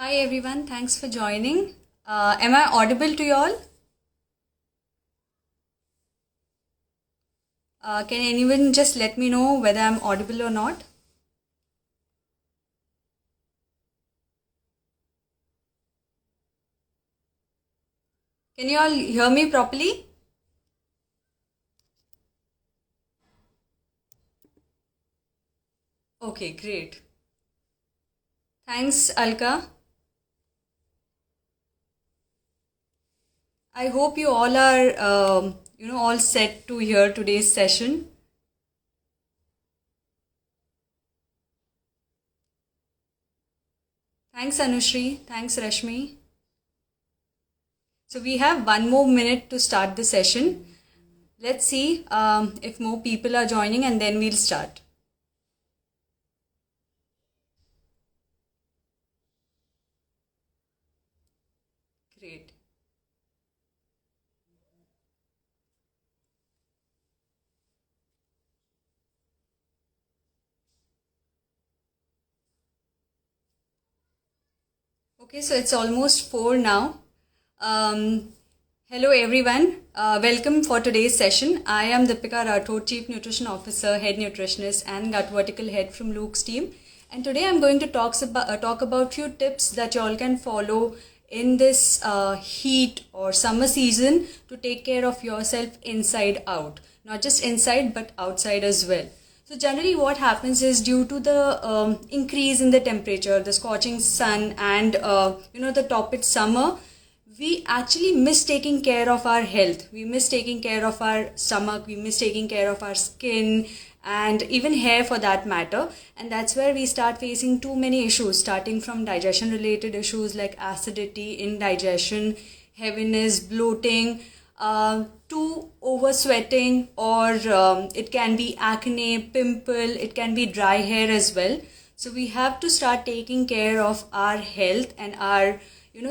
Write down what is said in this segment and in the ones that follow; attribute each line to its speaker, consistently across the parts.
Speaker 1: Hi everyone, thanks for joining. Am I audible to you all? Can anyone just let me know whether I'm audible or not? Can you all hear me properly? Okay, great. Thanks, Alka. I hope you all are, all set to hear today's session. Thanks, Anushri. Thanks, Rashmi. So we have 1 more minute to start the session. Let's see if more people are joining and then we'll start. Great. Okay, so it's almost 4 now. Um, Hello everyone. Welcome for today's session. I am Deepika Rathod, Chief Nutrition Officer, Head Nutritionist and Gut Vertical Head from Luke's team. And today I'm going to talk about few tips that you all can follow in this heat or summer season to take care of yourself inside out. Not just inside but outside as well. So generally what happens is due to the increase in the temperature, the scorching sun and the topid summer, we actually miss taking care of our health. We miss taking care of our stomach. We miss taking care of our skin and even hair for that matter. And that's where we start facing too many issues, starting from digestion related issues like acidity, indigestion, heaviness, bloating, to over sweating, or it can be acne, pimple, it can be dry hair as well. So we have to start taking care of our health and our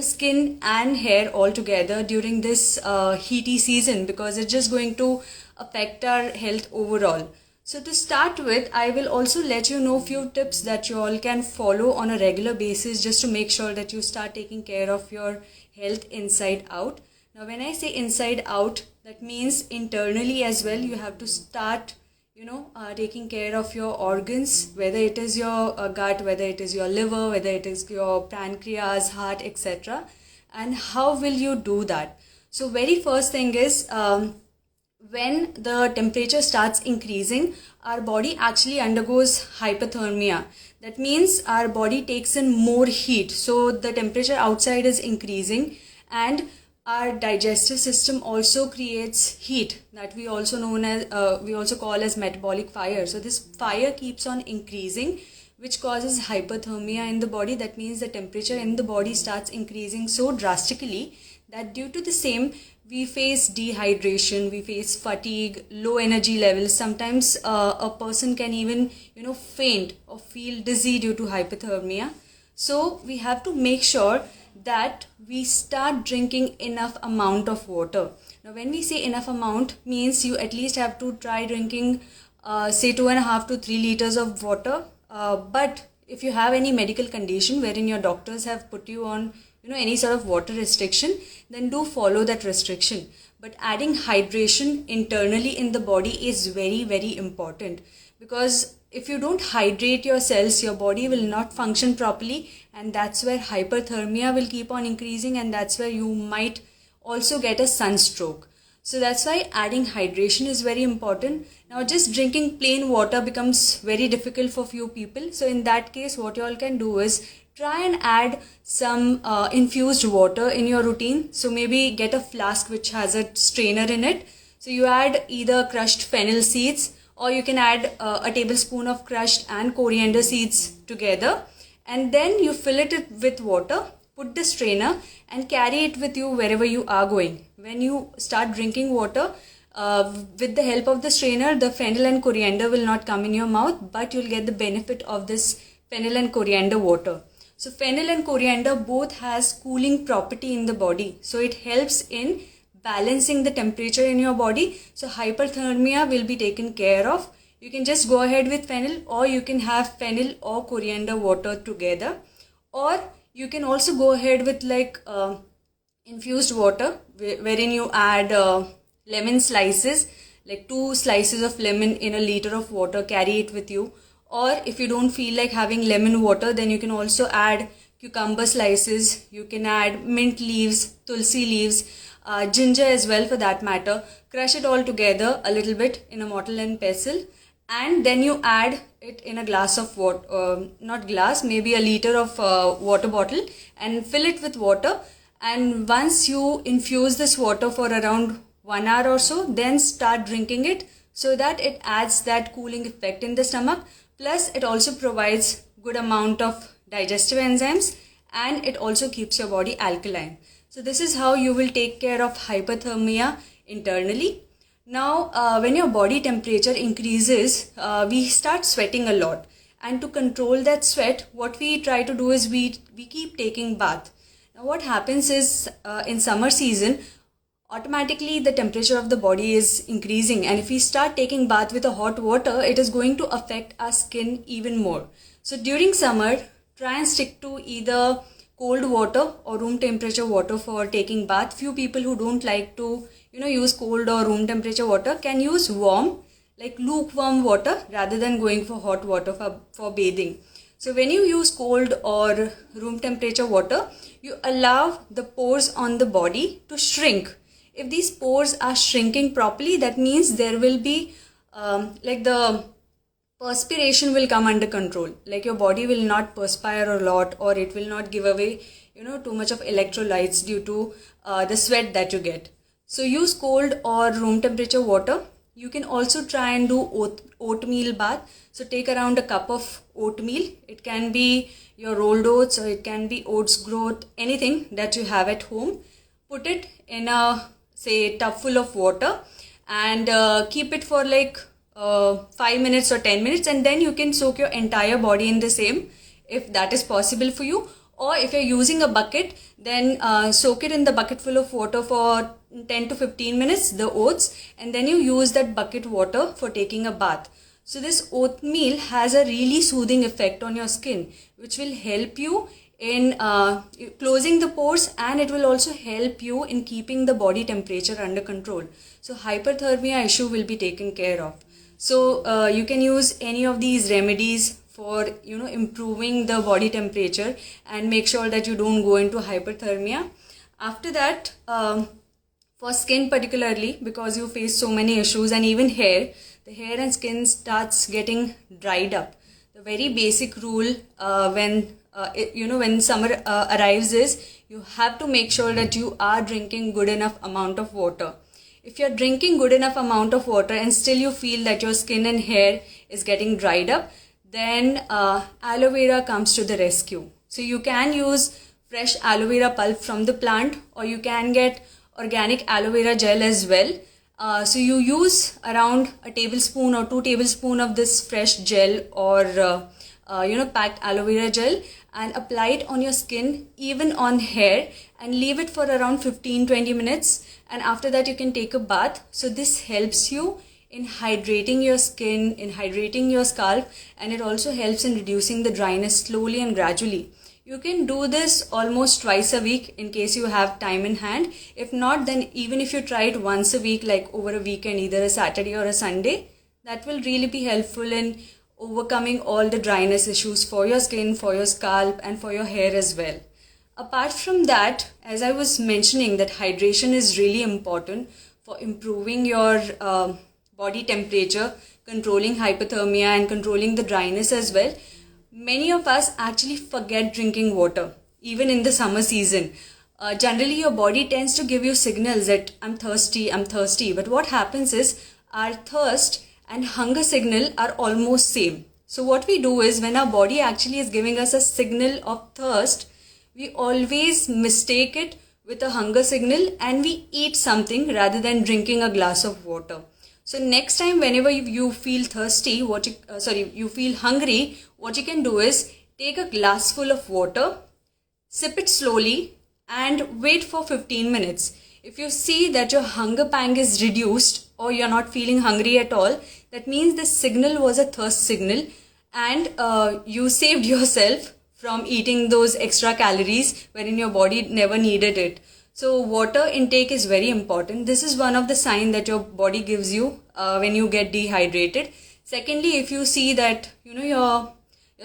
Speaker 1: skin and hair all together during this heaty season, because it's just going to affect our health overall. So to start with, I will also let you know few tips that you all can follow on a regular basis just to make sure that you start taking care of your health inside out. Now when I say inside out, that means internally as well. You have to start taking care of your organs, whether it is your gut, whether it is your liver, whether it is your pancreas, heart, etc. And how will you do that? So very first thing is, when the temperature starts increasing, our body actually undergoes hypothermia. That means our body takes in more heat. So the temperature outside is increasing, and our digestive system also creates heat that we also call as metabolic fire. So this fire keeps on increasing, which causes hypothermia in the body. That means the temperature in the body starts increasing so drastically that due to the same, we face dehydration, we face fatigue, low energy levels. Sometimes a person can even faint or feel dizzy due to hypothermia. So we have to make sure that we start drinking enough amount of water. Now when we say enough amount, means you at least have to try drinking say 2.5 to 3 liters of water. But if you have any medical condition wherein your doctors have put you on any sort of water restriction, then do follow that restriction. But adding hydration internally in the body is very, very important, because if you don't hydrate your cells, your body will not function properly, and that's where hyperthermia will keep on increasing, and that's where you might also get a sunstroke. So that's why adding hydration is very important. Now just drinking plain water becomes very difficult for few people. So in that case, what you all can do is try and add some infused water in your routine. So maybe get a flask which has a strainer in it. So you add either crushed fennel seeds, or you can add a tablespoon of crushed and coriander seeds together, and then you fill it with water, put the strainer and carry it with you wherever you are going. When you start drinking water, with the help of the strainer, the fennel and coriander will not come in your mouth, but you'll get the benefit of this fennel and coriander water. So fennel and coriander both has cooling property in the body, so it helps in balancing the temperature in your body. So hyperthermia will be taken care of. You can just go ahead with fennel, or you can have fennel or coriander water together, or You can also go ahead with like infused water, wherein you add lemon slices, like 2 slices of lemon in a liter of water, carry it with you. Or if you don't feel like having lemon water, then you can also add cucumber slices, you can add mint leaves, tulsi leaves, ginger as well for that matter. Crush it all together a little bit in a mortar and pestle, and then you add it in a glass of water, not glass, maybe a liter of water bottle, and fill it with water. And once you infuse this water for around 1 hour or so, then start drinking it, so that it adds that cooling effect in the stomach. Plus it also provides good amount of digestive enzymes, and it also keeps your body alkaline. So this is how you will take care of hyperthermia internally. Now when your body temperature increases, we start sweating a lot, and to control that sweat, what we try to do is we keep taking bath. Now what happens is in summer season, automatically the temperature of the body is increasing, and if we start taking bath with a hot water, it is going to affect our skin even more. So during summer, try and stick to either cold water or room temperature water for taking bath. Few people who don't like to use cold or room temperature water can use warm, like lukewarm water, rather than going for hot water for bathing. So when you use cold or room temperature water, you allow the pores on the body to shrink. If these pores are shrinking properly, that means there will be like the perspiration will come under control. Like your body will not perspire a lot, or it will not give away too much of electrolytes due to the sweat that you get. So use cold or room temperature water. You can also try and do oatmeal bath. So take around a cup of oatmeal. It can be your rolled oats, or it can be oats groat, anything that you have at home. Put it in a tub full of water, and keep it for like 5 minutes or 10 minutes, and then you can soak your entire body in the same, if that is possible for you. Or if you're using a bucket, then soak it in the bucket full of water for 10 to 15 minutes, the oats, and then you use that bucket water for taking a bath. So this oatmeal has a really soothing effect on your skin, which will help you in closing the pores, and it will also help you in keeping the body temperature under control. So hyperthermia issue will be taken care of. So you can use any of these remedies for improving the body temperature, and make sure that you don't go into hyperthermia. After that, for skin particularly, because you face so many issues, and even hair, the hair and skin starts getting dried up. The very basic rule when summer arrives is you have to make sure that you are drinking good enough amount of water. If you're drinking good enough amount of water and still you feel that your skin and hair is getting dried up, then aloe vera comes to the rescue. So you can use fresh aloe vera pulp from the plant, or you can get organic aloe vera gel as well. So you use around a tablespoon or 2 tablespoons of this fresh gel, or packed aloe vera gel, and apply it on your skin, even on hair, and leave it for around 15-20 minutes, and after that you can take a bath. So this helps you in hydrating your skin, in hydrating your scalp, and it also helps in reducing the dryness slowly and gradually. You can do this almost twice a week in case you have time in hand. If not, then even if you try it once a week, like over a weekend, either a Saturday or a Sunday, that will really be helpful in overcoming all the dryness issues for your skin, for your scalp, and for your hair as well. Apart from that, as I was mentioning, that hydration is really important for improving your body temperature, controlling hypothermia, and controlling the dryness as well. Many of us actually forget drinking water, even in the summer season. Generally, your body tends to give you signals that I'm thirsty. But what happens is our thirst and hunger signal are almost same. So what we do is, when our body actually is giving us a signal of thirst, we always mistake it with a hunger signal, and we eat something rather than drinking a glass of water. So next time whenever you feel thirsty, you feel hungry, what you can do is take a glass full of water, sip it slowly, and wait for 15 minutes. If you see that your hunger pang is reduced, or you're not feeling hungry at all, that means the signal was a thirst signal, and you saved yourself from eating those extra calories wherein your body never needed it. So water intake is very important. This is one of the signs that your body gives you when you get dehydrated. Secondly, if you see that your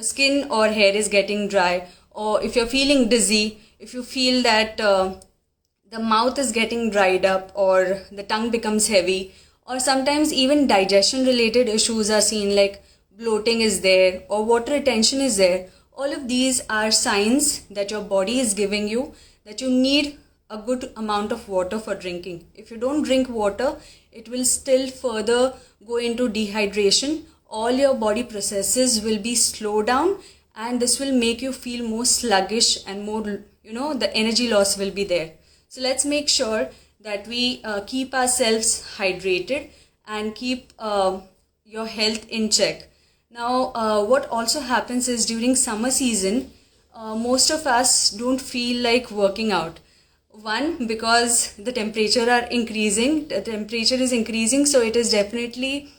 Speaker 1: skin or hair is getting dry, or if you're feeling dizzy, if you feel that the mouth is getting dried up or the tongue becomes heavy, or sometimes even digestion related issues are seen, like bloating is there or water retention is there, all of these are signs that your body is giving you that you need a good amount of water for drinking. If you don't drink water, it will still further go into dehydration. All your body processes will be slowed down, and this will make you feel more sluggish and more, the energy loss will be there. So let's make sure that we keep ourselves hydrated and keep your health in check. Now, what also happens is during summer season, most of us don't feel like working out. One, because the temperature is increasing, so it is definitely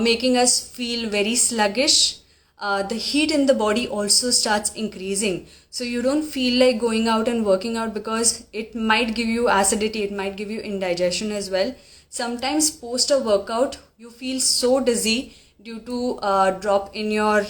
Speaker 1: making us feel very sluggish. The heat in the body also starts increasing, so you don't feel like going out and working out because it might give you acidity, it might give you indigestion as well. Sometimes post a workout you feel so dizzy due to drop in your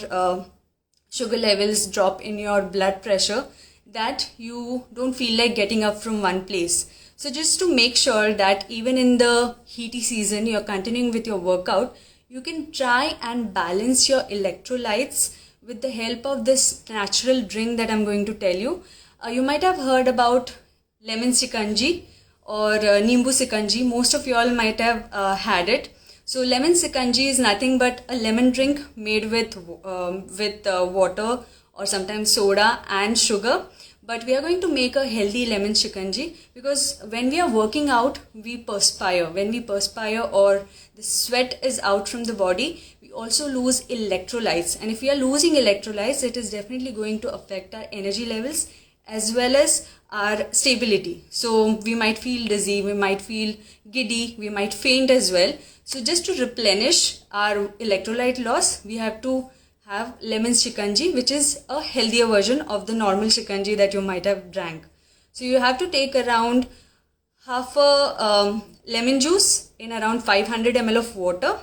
Speaker 1: sugar levels, drop in your blood pressure, that you don't feel like getting up from one place. So just to make sure that even in the heaty season you're continuing with your workout, you can try and balance your electrolytes with the help of this natural drink that I'm going to tell you. You might have heard about lemon sikanji or nimbu sikanji. Most of you all might have had it. So lemon sikanji is nothing but a lemon drink made with water or sometimes soda and sugar. But we are going to make a healthy lemon shikanji, because when we are working out, we perspire. When we perspire or the sweat is out from the body, we also lose electrolytes. And if we are losing electrolytes, it is definitely going to affect our energy levels as well as our stability. So we might feel dizzy, we might feel giddy, we might faint as well. So just to replenish our electrolyte loss, we have to have lemon shikanji, which is a healthier version of the normal shikanji that you might have drank. So you have to take around half a lemon juice in around 500 ml of water.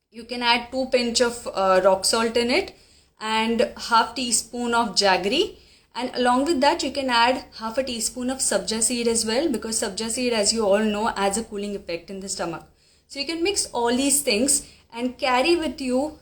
Speaker 1: You can add 2 pinch of rock salt in it and half teaspoon of jaggery, and along with that you can add half a teaspoon of sabja seed as well, because sabja seed, as you all know, adds a cooling effect in the stomach. So you can mix all these things and carry with you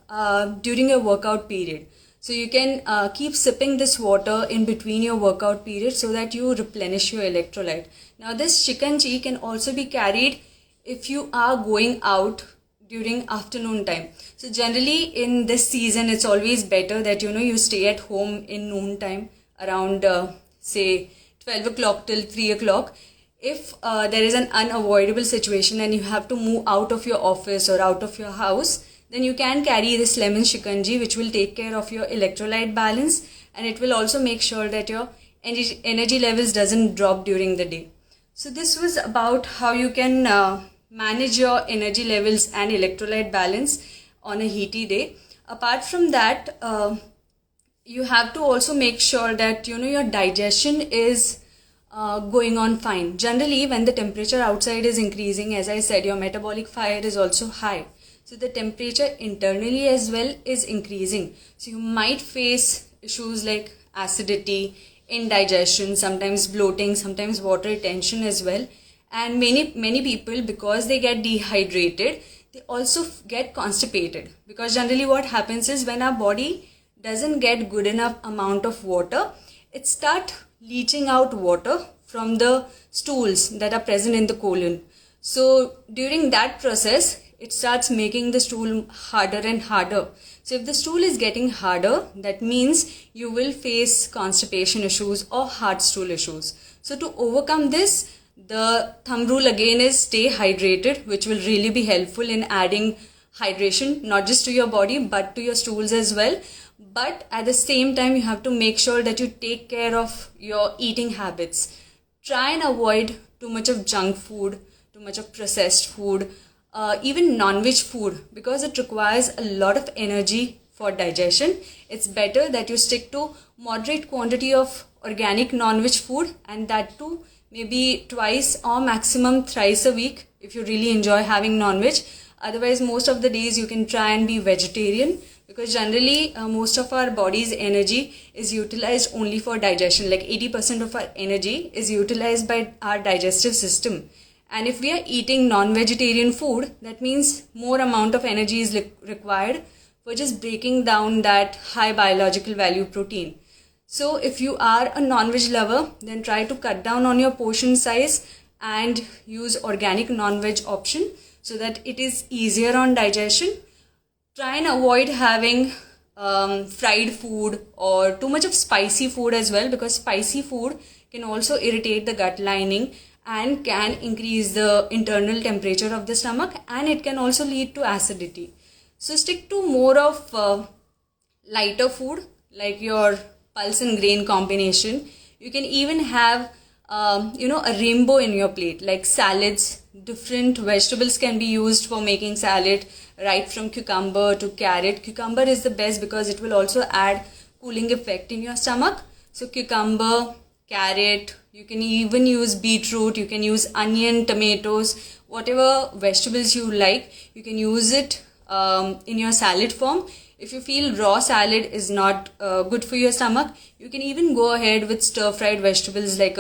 Speaker 1: during your workout period. So you can keep sipping this water in between your workout period so that you replenish your electrolyte. Now this shikanji can also be carried if you are going out during afternoon time. So generally in this season, it's always better that you stay at home in noon time around say 12 o'clock till 3 o'clock. If there is an unavoidable situation and you have to move out of your office or out of your house, then you can carry this lemon shikanji, which will take care of your electrolyte balance, and it will also make sure that your energy levels doesn't drop during the day. So this was about how you can manage your energy levels and electrolyte balance on a heaty day. Apart from that, you have to also make sure that your digestion is going on fine. Generally, when the temperature outside is increasing, as I said, your metabolic fire is also high. So the temperature internally as well is increasing. So you might face issues like acidity, indigestion, sometimes bloating, sometimes water retention as well. And many people, because they get dehydrated, they also get constipated. Because generally what happens is when our body doesn't get good enough amount of water, it starts leaching out water from the stools that are present in the colon. So during that process, it starts making the stool harder and harder. So if the stool is getting harder, that means you will face constipation issues or hard stool issues. So to overcome this, the thumb rule again is stay hydrated, which will really be helpful in adding hydration, not just to your body, but to your stools as well. But at the same time, you have to make sure that you take care of your eating habits. Try and avoid too much of junk food, too much of processed food, even non-veg food, because it requires a lot of energy for digestion. It's better that you stick to moderate quantity of organic non-veg food, and that too maybe twice or maximum thrice a week if you really enjoy having non-veg. Otherwise, most of the days you can try and be vegetarian, because generally most of our body's energy is utilized only for digestion. Like 80% of our energy is utilized by our digestive system. And if we are eating non-vegetarian food, that means more amount of energy is required for just breaking down that high biological value protein. So if you are a non-veg lover, then try to cut down on your portion size and use organic non-veg option so that it is easier on digestion. Try and avoid having fried food or too much of spicy food as well, because spicy food can also irritate the gut lining and can increase the internal temperature of the stomach, and it can also lead to acidity. So stick to more of lighter food like your pulse and grain combination. You can even have a rainbow in your plate, like salads. Different vegetables can be used for making salad, right from cucumber to carrot. Cucumber is the best because it will also add cooling effect in your stomach. So cucumber, carrot, you can even use beetroot, you can use onion, tomatoes, whatever vegetables you like, you can use it in your salad form. If you feel raw salad is not good for your stomach, you can even go ahead with stir-fried vegetables like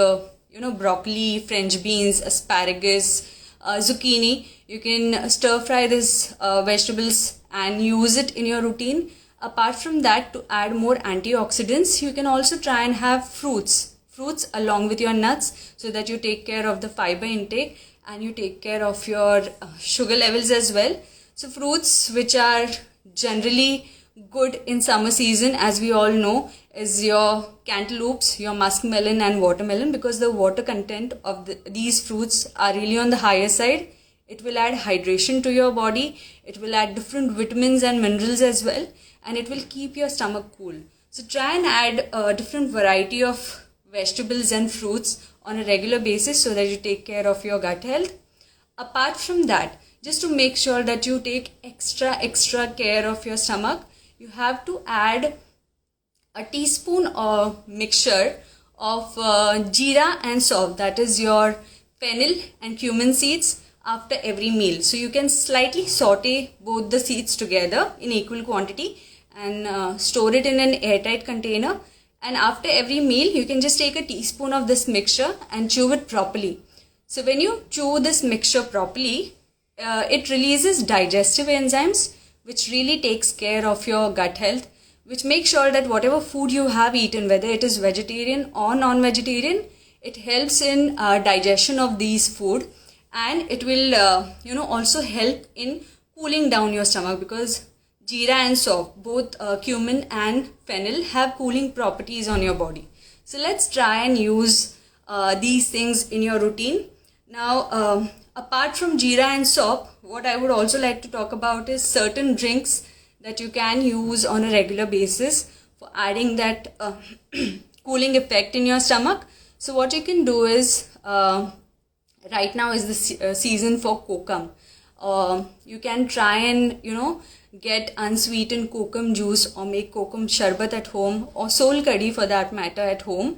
Speaker 1: broccoli, French beans, asparagus, zucchini. You can stir-fry these vegetables and use it in your routine. Apart from that, to add more antioxidants, you can also try and have fruits along with your nuts, so that you take care of the fiber intake and you take care of your sugar levels as well. So fruits which are generally good in summer season, as we all know, is your cantaloupes, your muskmelon and watermelon, because the water content of these fruits are really on the higher side. It will add hydration to your body, it will add different vitamins and minerals as well, and it will keep your stomach cool. So try and add a different variety of vegetables and fruits on a regular basis so that you take care of your gut health. Apart from that, just to make sure that you take extra care of your stomach, you have to add a teaspoon or mixture of jeera and sauf, that is your fennel and cumin seeds, after every meal. So you can slightly saute both the seeds together in equal quantity and store it in an airtight container. And after every meal, you can just take a teaspoon of this mixture and chew it properly. So when you chew this mixture properly, it releases digestive enzymes, which really takes care of your gut health, which makes sure that whatever food you have eaten, whether it is vegetarian or non-vegetarian, it helps in digestion of these food, and it will also help in cooling down your stomach, because jeera and sauf, both cumin and fennel, have cooling properties on your body. So let's try and use these things in your routine. Now, apart from jeera and sauf, what I would also like to talk about is certain drinks that you can use on a regular basis for adding that cooling effect in your stomach. So what you can do is, right now is the season for kokum. You can try and get unsweetened kokum juice or make kokum sharbat at home, or sol kadhi for that matter at home,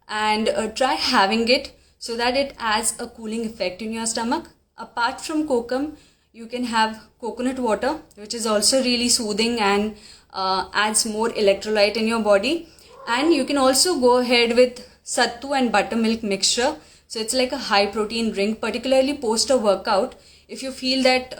Speaker 1: and try having it so that it adds a cooling effect in your stomach. Apart from kokum, you can have coconut water, which is also really soothing and adds more electrolyte in your body. And you can also go ahead with sattu and buttermilk mixture. So it's like a high protein drink, particularly post a workout. If you feel that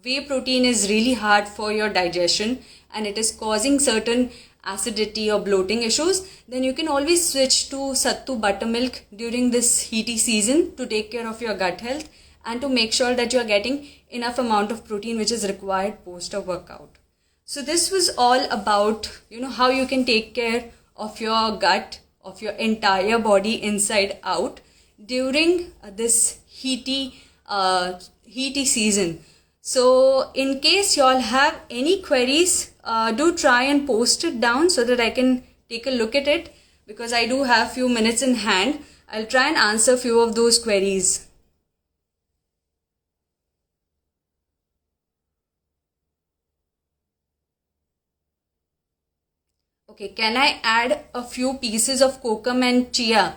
Speaker 1: whey protein is really hard for your digestion and it is causing certain acidity or bloating issues, then you can always switch to sattu buttermilk during this heaty season to take care of your gut health and to make sure that you are getting enough amount of protein which is required post a workout. So this was all about how you can take care of your gut, of your entire body inside out during this heaty season. So in case you all have any queries, do try and post it down so that I can take a look at it, because I do have few minutes in hand. I'll try and answer few of those queries. Okay, can I add a few pieces of kokum and chia?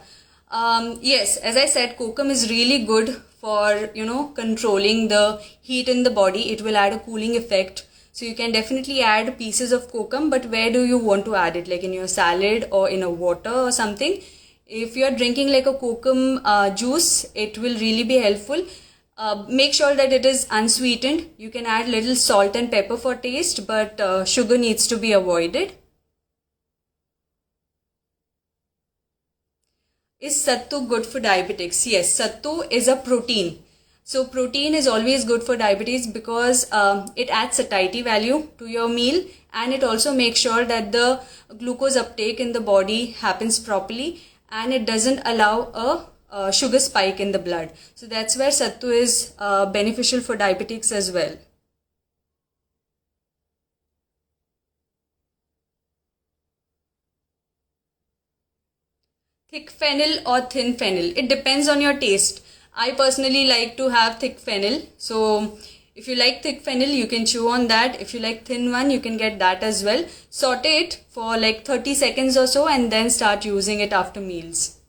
Speaker 1: Yes, as I said, kokum is really good for, controlling the heat in the body. It will add a cooling effect. So you can definitely add pieces of kokum, but where do you want to add it? Like in your salad or in a water or something? If you are drinking like a kokum juice, it will really be helpful. Make sure that it is unsweetened. You can add little salt and pepper for taste, but sugar needs to be avoided. Is sattu good for diabetics? Yes, sattu is a protein. So protein is always good for diabetes because it adds satiety value to your meal, and it also makes sure that the glucose uptake in the body happens properly, and it doesn't allow a sugar spike in the blood. So that's where sattu is beneficial for diabetics as well. Thick fennel or thin fennel? It depends on your taste. I personally like to have thick fennel. So if you like thick fennel, you can chew on that. If you like thin one, you can get that as well. Saute it for like 30 seconds or so and then start using it after meals.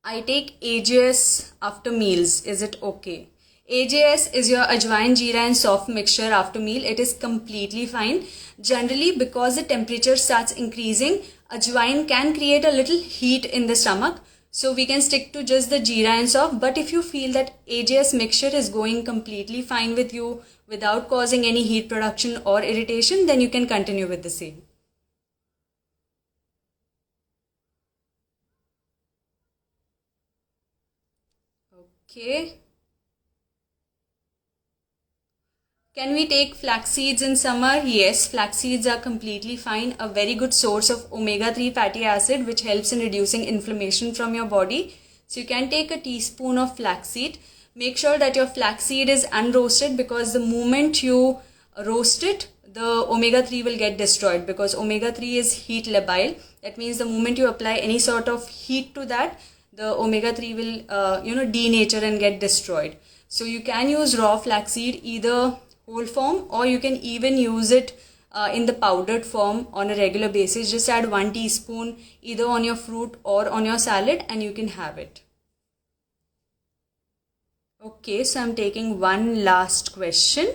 Speaker 1: I take AJS after meals. Is it okay? AJS is your ajwain, jeera and soft mixture after meal. It is completely fine. Generally, because the temperature starts increasing, ajwain can create a little heat in the stomach. So we can stick to just the jeera and soft. But if you feel that AJS mixture is going completely fine with you without causing any heat production or irritation, then you can continue with the same. Okay. Can we take flax seeds in summer? Yes, flax seeds are completely fine. A very good source of omega-3 fatty acid which helps in reducing inflammation from your body. So you can take a teaspoon of flaxseed. Make sure that your flaxseed is unroasted because the moment you roast it, the omega-3 will get destroyed because omega-3 is heat labile. That means the moment you apply any sort of heat to that, the omega-3 will denature and get destroyed. So you can use raw flaxseed either whole form, or you can even use it in the powdered form on a regular basis. Just add 1 teaspoon either on your fruit or on your salad and you can have it. Okay, so I'm taking one last question.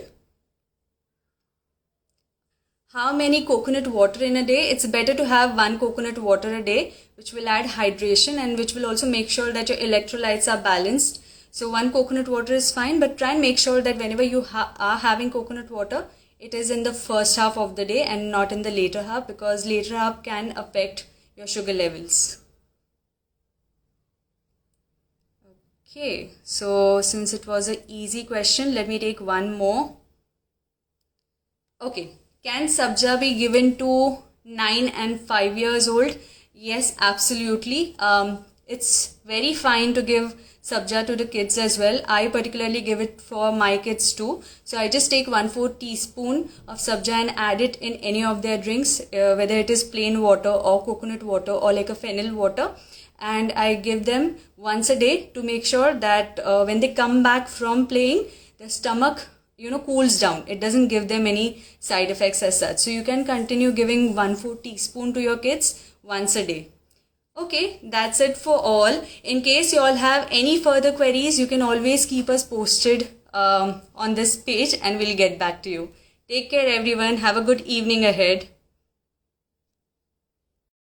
Speaker 1: How many coconut water in a day? It's better to have 1 coconut water a day, which will add hydration and which will also make sure that your electrolytes are balanced. So 1 coconut water is fine, but try and make sure that whenever you are having coconut water, it is in the first half of the day and not in the later half, because later half can affect your sugar levels. Okay, so since it was an easy question, let me take one more. Okay, can sabja be given to 9 and 5 years old? Yes, absolutely. It's very fine to give sabja to the kids as well. I particularly give it for my kids too. So I just take 1/4 teaspoon of sabja and add it in any of their drinks, whether it is plain water or coconut water or like a fennel water. And I give them once a day to make sure that when they come back from playing, their stomach cools down. It doesn't give them any side effects as such. So you can continue giving 1/4 teaspoon to your kids once a day. Okay, that's it for all. In case you all have any further queries, you can always keep us posted on this page and we'll get back to you. Take care everyone. Have a good evening ahead.